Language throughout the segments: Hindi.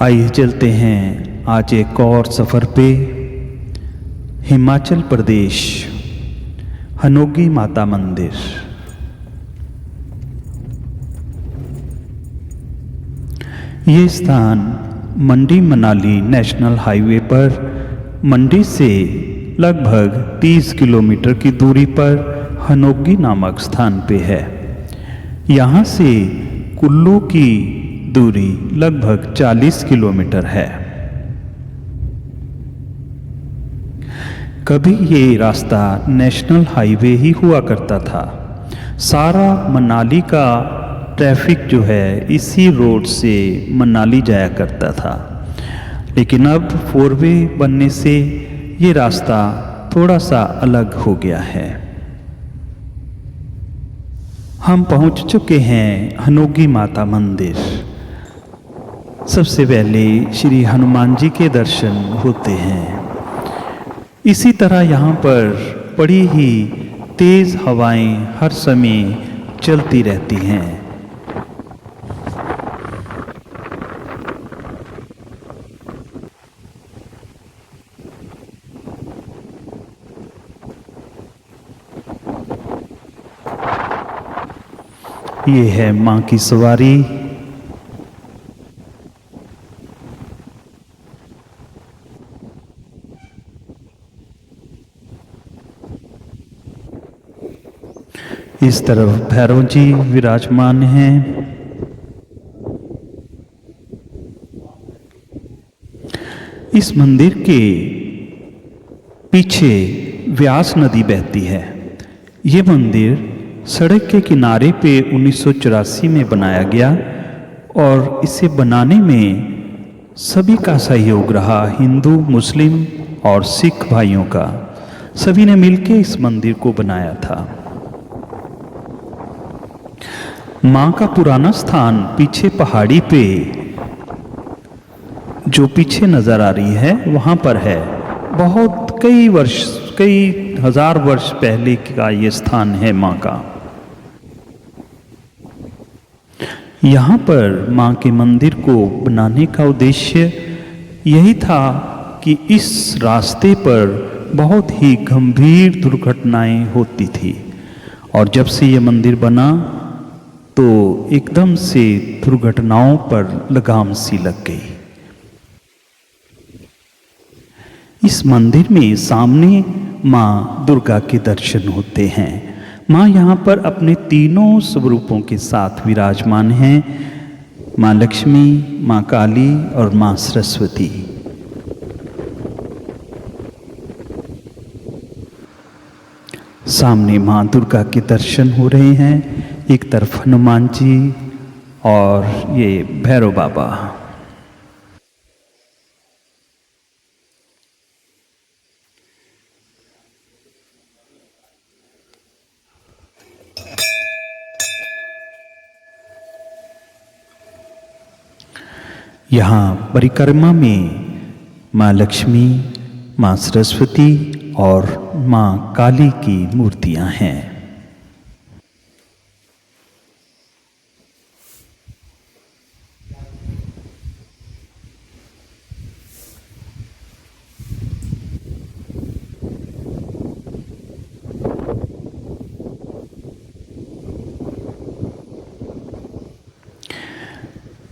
आइए चलते हैं आज एक और सफ़र पे। हिमाचल प्रदेश, हनोगी माता मंदिर। ये स्थान मंडी मनाली नेशनल हाईवे पर मंडी से लगभग 30 किलोमीटर की दूरी पर हनोगी नामक स्थान पे है। यहाँ से कुल्लू की दूरी लगभग 40 किलोमीटर है। कभी ये रास्ता नेशनल हाईवे ही हुआ करता था। सारा मनाली का ट्रैफिक जो है इसी रोड से मनाली जाया करता था, लेकिन अब 4 वे बनने से ये रास्ता थोड़ा सा अलग हो गया है। हम पहुंच चुके हैं हनोगी माता मंदिर। सबसे पहले श्री हनुमान जी के दर्शन होते हैं। इसी तरह यहाँ पर बड़ी ही तेज हवाएं हर समय चलती रहती हैं। ये है माँ की सवारी। इस तरफ भैरव जी विराजमान हैं। इस मंदिर के पीछे व्यास नदी बहती है। ये मंदिर सड़क के किनारे पे 1984 में बनाया गया और इसे बनाने में सभी का सहयोग रहा, हिंदू, मुस्लिम और सिख भाइयों का। सभी ने मिलकर इस मंदिर को बनाया था। माँ का पुराना स्थान पीछे पहाड़ी पे जो पीछे नजर आ रही है वहाँ पर है। बहुत कई हजार वर्ष पहले का ये स्थान है माँ का। यहाँ पर माँ के मंदिर को बनाने का उद्देश्य यही था कि इस रास्ते पर बहुत ही गंभीर दुर्घटनाएं होती थी, और जब से ये मंदिर बना तो एकदम से दुर्घटनाओं पर लगाम सी लग गई। इस मंदिर में सामने माँ दुर्गा के दर्शन होते हैं। माँ यहाँ पर अपने तीनों स्वरूपों के साथ विराजमान हैं। माँ लक्ष्मी, माँ काली और माँ सरस्वती। सामने माँ दुर्गा के दर्शन हो रहे हैं। एक तरफ हनुमान जी और ये भैरव बाबा। यहाँ परिक्रमा में माँ लक्ष्मी, माँ सरस्वती और माँ काली की मूर्तियाँ हैं।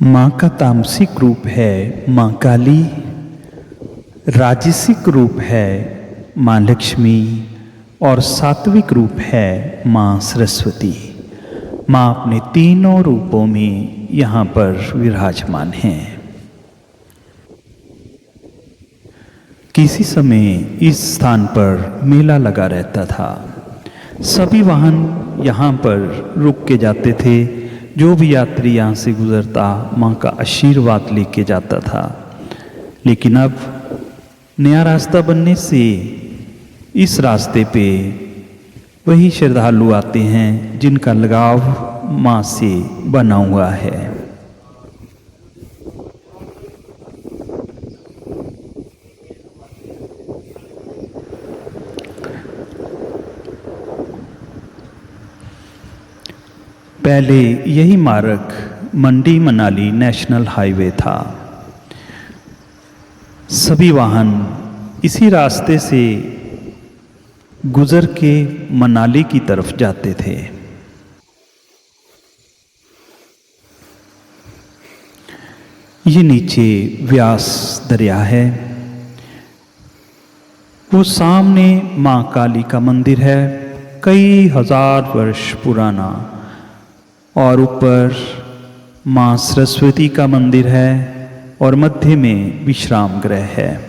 माँ का तामसिक रूप है माँ काली, राजसिक रूप है माँ लक्ष्मी और सात्विक रूप है माँ सरस्वती। माँ अपने तीनों रूपों में यहाँ पर विराजमान हैं। किसी समय इस स्थान पर मेला लगा रहता था। सभी वाहन यहाँ पर रुक के जाते थे। जो भी यात्री यहाँ से गुजरता माँ का आशीर्वाद लेके जाता था। लेकिन अब नया रास्ता बनने से इस रास्ते पे वही श्रद्धालु आते हैं जिनका लगाव माँ से बना हुआ है। पहले यही मार्ग मंडी मनाली नेशनल हाईवे था। सभी वाहन इसी रास्ते से गुजर के मनाली की तरफ जाते थे। ये नीचे व्यास दरिया है। वो सामने माँ काली का मंदिर है, कई हजार वर्ष पुराना, और ऊपर माँ सरस्वती का मंदिर है और मध्य में विश्राम गृह है।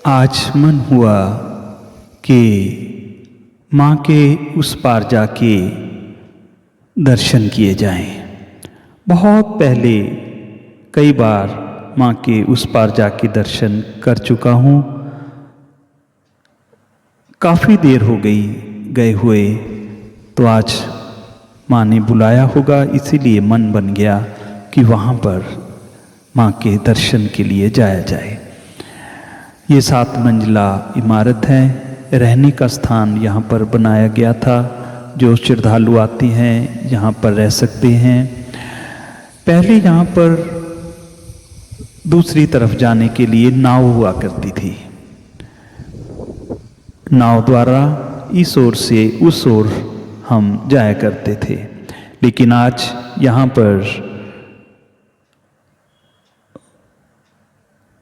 आज मन हुआ कि माँ के उस पार जाके दर्शन किए जाएं। बहुत पहले कई बार माँ के उस पार जाके दर्शन कर चुका हूँ। काफ़ी देर हो गई गए हुए, तो आज माँ ने बुलाया होगा, इसीलिए मन बन गया कि वहाँ पर माँ के दर्शन के लिए जाया जाए। ये 7 मंजिला इमारत है, रहने का स्थान यहाँ पर बनाया गया था। जो श्रद्धालु आते हैं यहाँ पर रह सकते हैं। पहले यहाँ पर दूसरी तरफ जाने के लिए नाव हुआ करती थी। नाव द्वारा इस ओर से उस ओर हम जाया करते थे, लेकिन आज यहाँ पर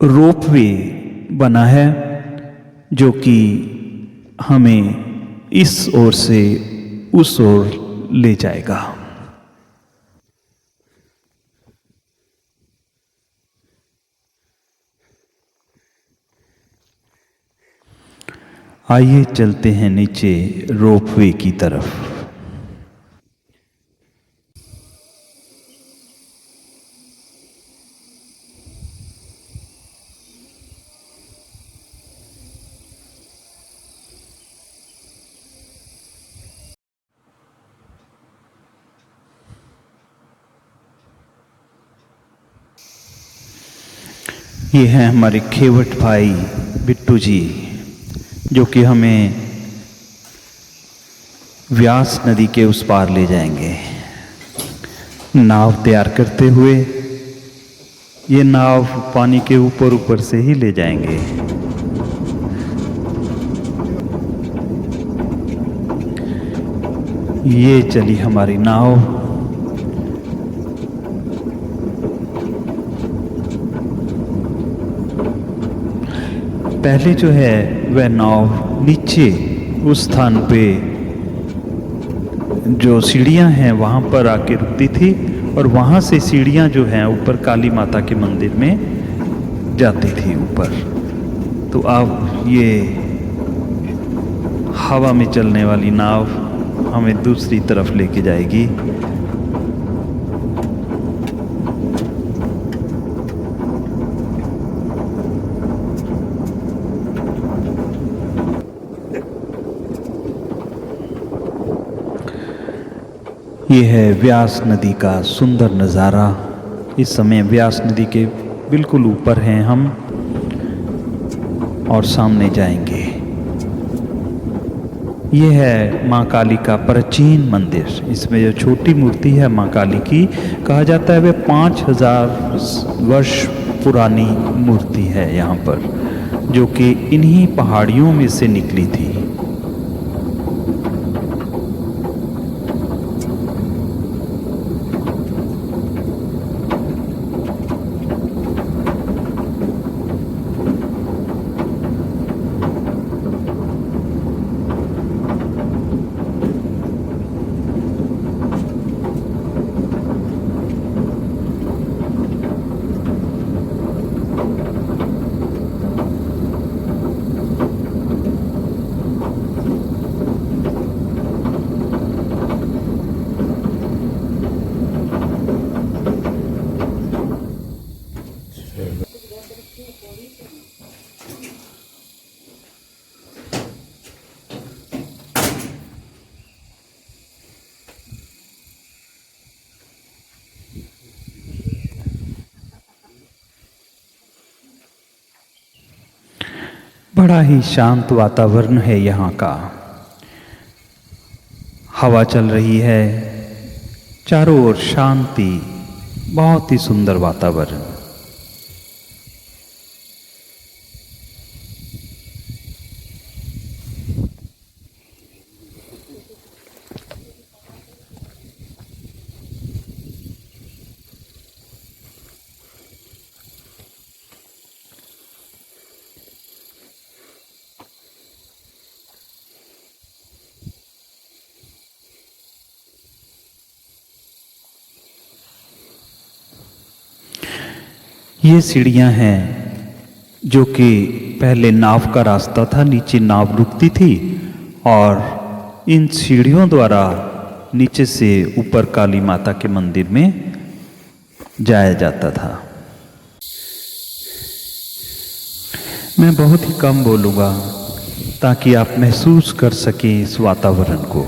रोपवे बना है, जो कि हमें इस ओर से उस ओर ले जाएगा। आइए चलते हैं नीचे रोपवे की तरफ। ये हैं हमारे खेवट भाई बिट्टू जी, जो कि हमें व्यास नदी के उस पार ले जाएंगे नाव तैयार करते हुए। ये नाव पानी के ऊपर ऊपर से ही ले जाएंगे। ये चली हमारी नाव। पहले जो है वह नाव नीचे उस स्थान पे जो सीढ़ियां हैं वहाँ पर आके रुकती थी, और वहाँ से सीढ़ियां जो हैं ऊपर काली माता के मंदिर में जाती थी ऊपर। तो अब ये हवा में चलने वाली नाव हमें दूसरी तरफ लेके जाएगी। ये है व्यास नदी का सुंदर नज़ारा। इस समय व्यास नदी के बिल्कुल ऊपर हैं हम, और सामने जाएंगे। ये है माँ काली का प्राचीन मंदिर। इसमें जो छोटी मूर्ति है माँ काली की, कहा जाता है वह 5000 वर्ष पुरानी मूर्ति है यहाँ पर, जो कि इन्हीं पहाड़ियों में से निकली थी। बड़ा ही शांत वातावरण है यहाँ का। हवा चल रही है, चारों ओर शांति, बहुत ही सुंदर वातावरण। ये सीढ़ियां हैं जो कि पहले नाव का रास्ता था, नीचे नाव रुकती थी और इन सीढ़ियों द्वारा नीचे से ऊपर काली माता के मंदिर में जाया जाता था। मैं बहुत ही कम बोलूँगा ताकि आप महसूस कर सकें इस वातावरण को।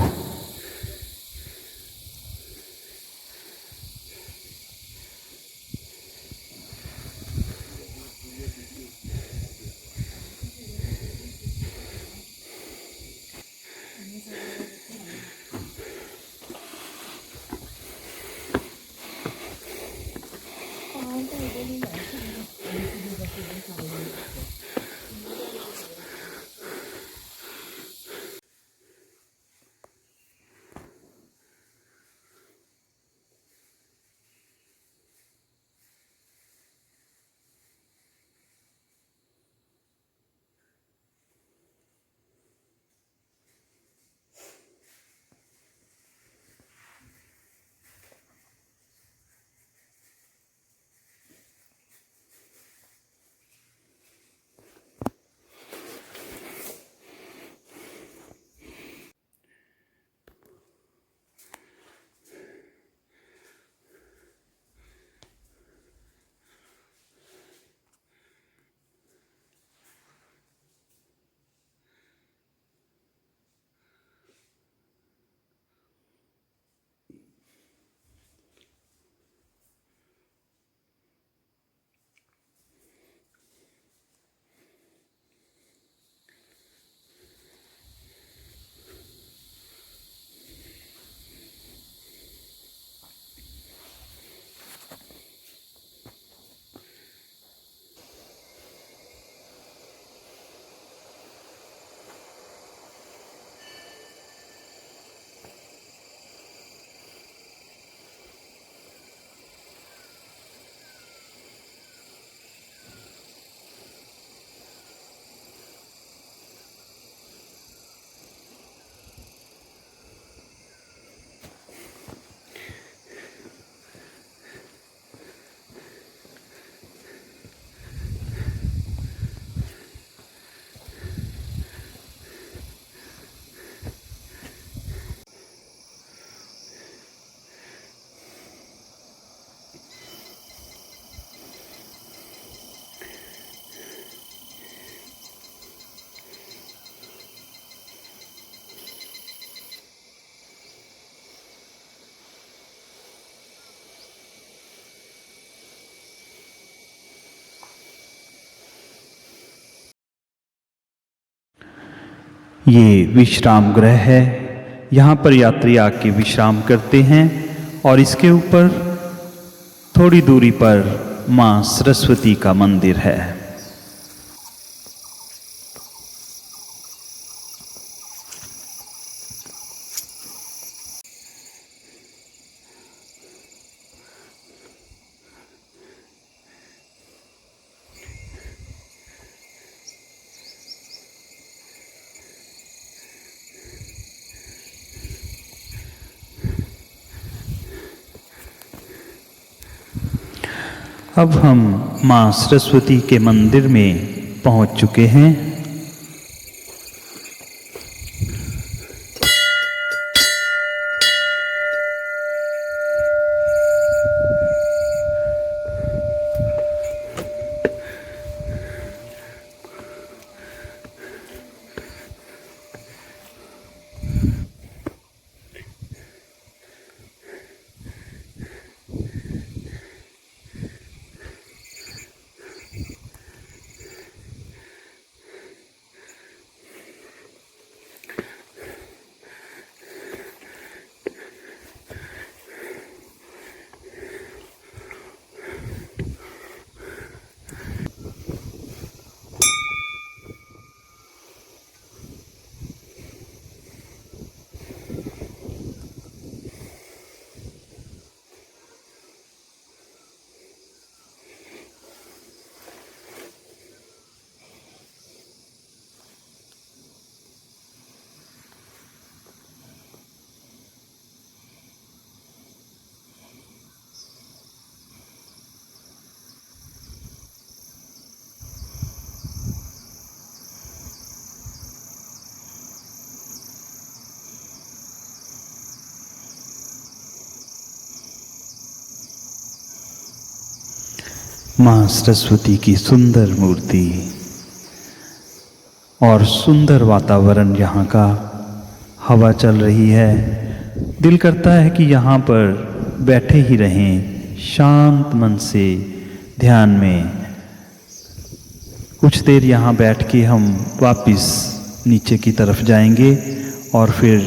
ये विश्राम गृह है। यहाँ पर यात्री आके विश्राम करते हैं और इसके ऊपर थोड़ी दूरी पर माँ सरस्वती का मंदिर है। अब हम माँ सरस्वती के मंदिर में पहुँच चुके हैं। माँ सरस्वती की सुंदर मूर्ति और सुंदर वातावरण यहाँ का, हवा चल रही है। दिल करता है कि यहाँ पर बैठे ही रहें शांत मन से ध्यान में। कुछ देर यहाँ बैठ के हम वापस नीचे की तरफ जाएंगे और फिर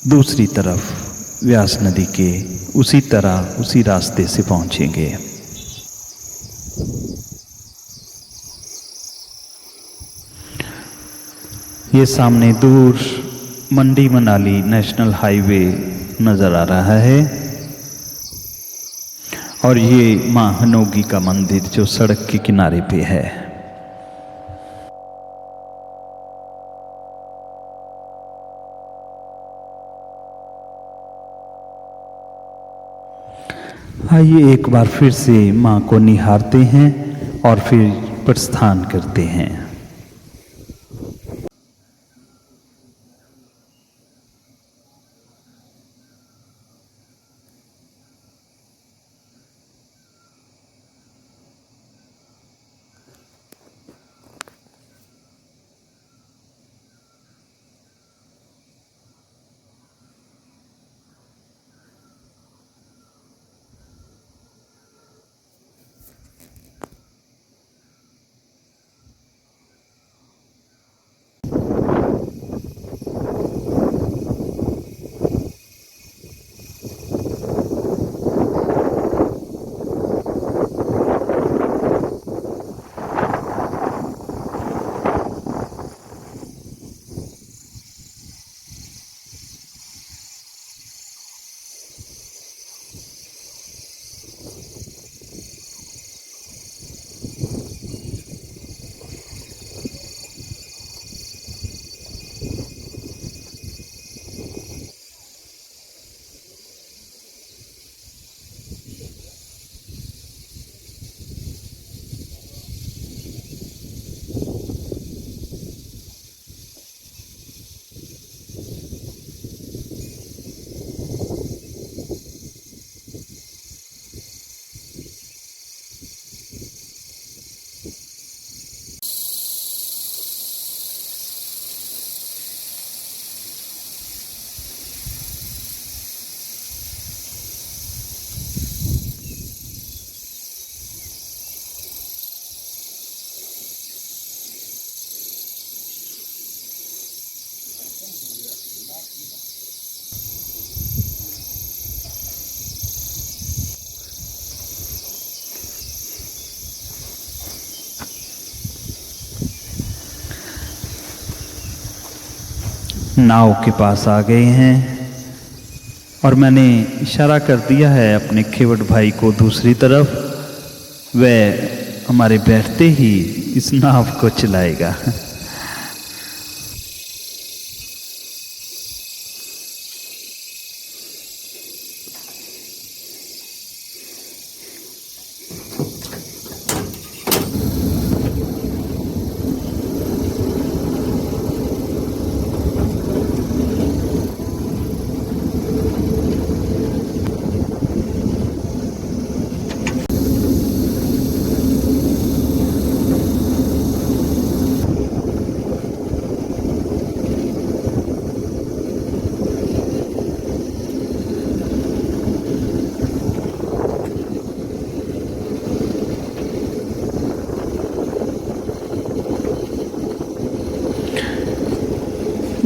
दूसरी तरफ व्यास नदी के उसी तरह उसी रास्ते से पहुँचेंगे। ये सामने दूर मंडी मनाली नेशनल हाईवे नज़र आ रहा है और ये माँ हनोगी का मंदिर जो सड़क के किनारे पे है। आइए एक बार फिर से माँ को निहारते हैं और फिर प्रस्थान करते हैं। नाव के पास आ गए हैं और मैंने इशारा कर दिया है अपने खेवट भाई को दूसरी तरफ। वह हमारे बैठते ही इस नाव को चलाएगा।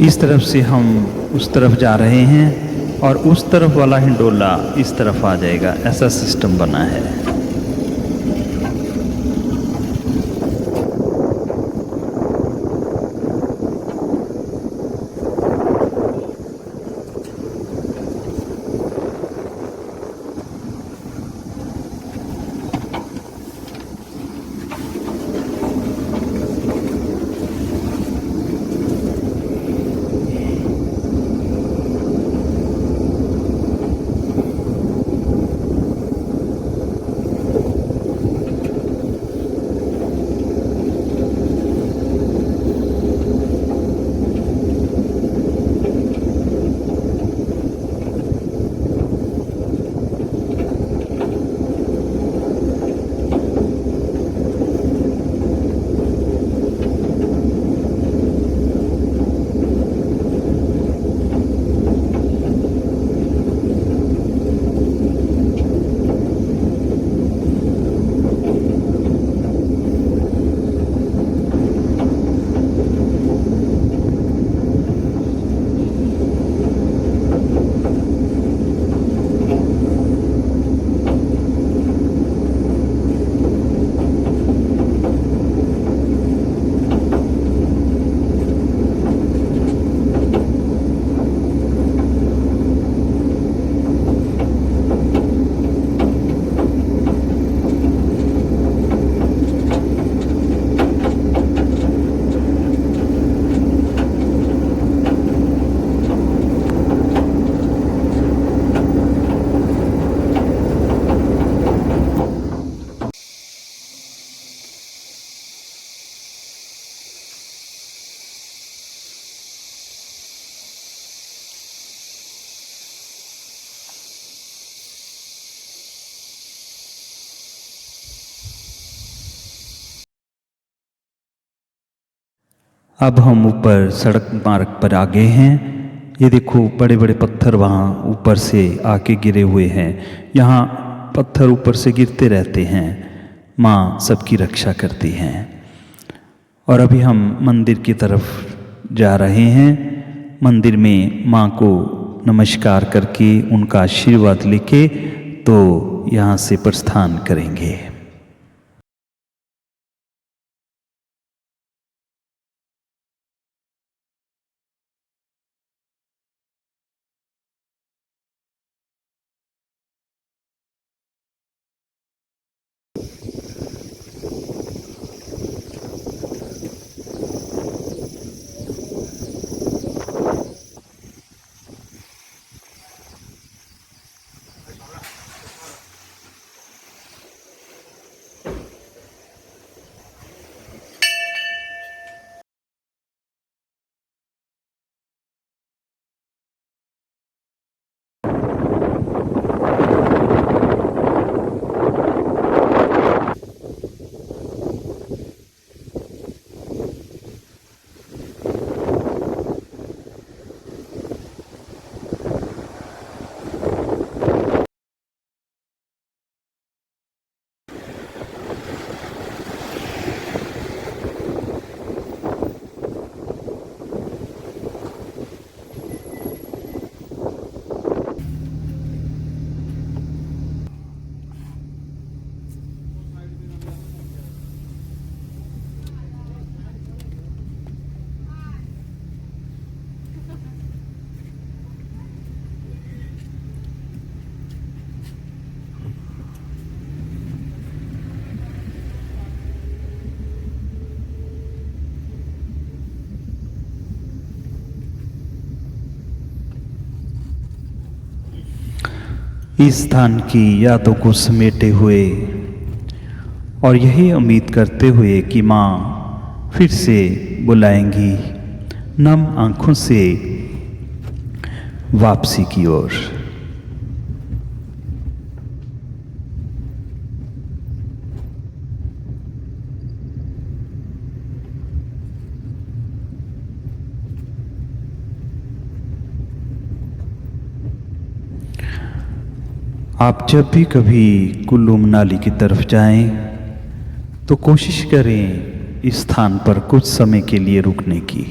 इस तरफ से हम उस तरफ जा रहे हैं और उस तरफ वाला हिंडोला इस तरफ आ जाएगा, ऐसा सिस्टम बना है। अब हम ऊपर सड़क मार्ग पर आ गए हैं। ये देखो बड़े बड़े पत्थर वहाँ ऊपर से आके गिरे हुए हैं। यहाँ पत्थर ऊपर से गिरते रहते हैं, माँ सबकी रक्षा करती हैं। और अभी हम मंदिर की तरफ जा रहे हैं। मंदिर में माँ को नमस्कार करके उनका आशीर्वाद लेके तो यहाँ से प्रस्थान करेंगे। इस स्थान की यादों को समेटे हुए और यही उम्मीद करते हुए कि माँ फिर से बुलाएंगी, नम आंखों से वापसी की ओर। आप जब भी कभी कुल्लू मनाली की तरफ जाएं तो कोशिश करें इस स्थान पर कुछ समय के लिए रुकने की,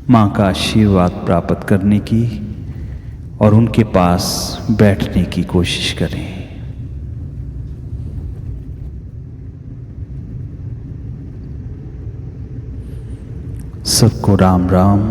माँ का आशीर्वाद प्राप्त करने की और उनके पास बैठने की कोशिश करें। सबको राम राम।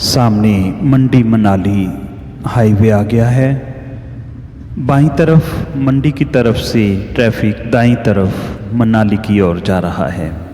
सामने मंडी मनाली हाईवे आ गया है। बाईं तरफ मंडी की तरफ से ट्रैफिक दाईं तरफ मनाली की ओर जा रहा है।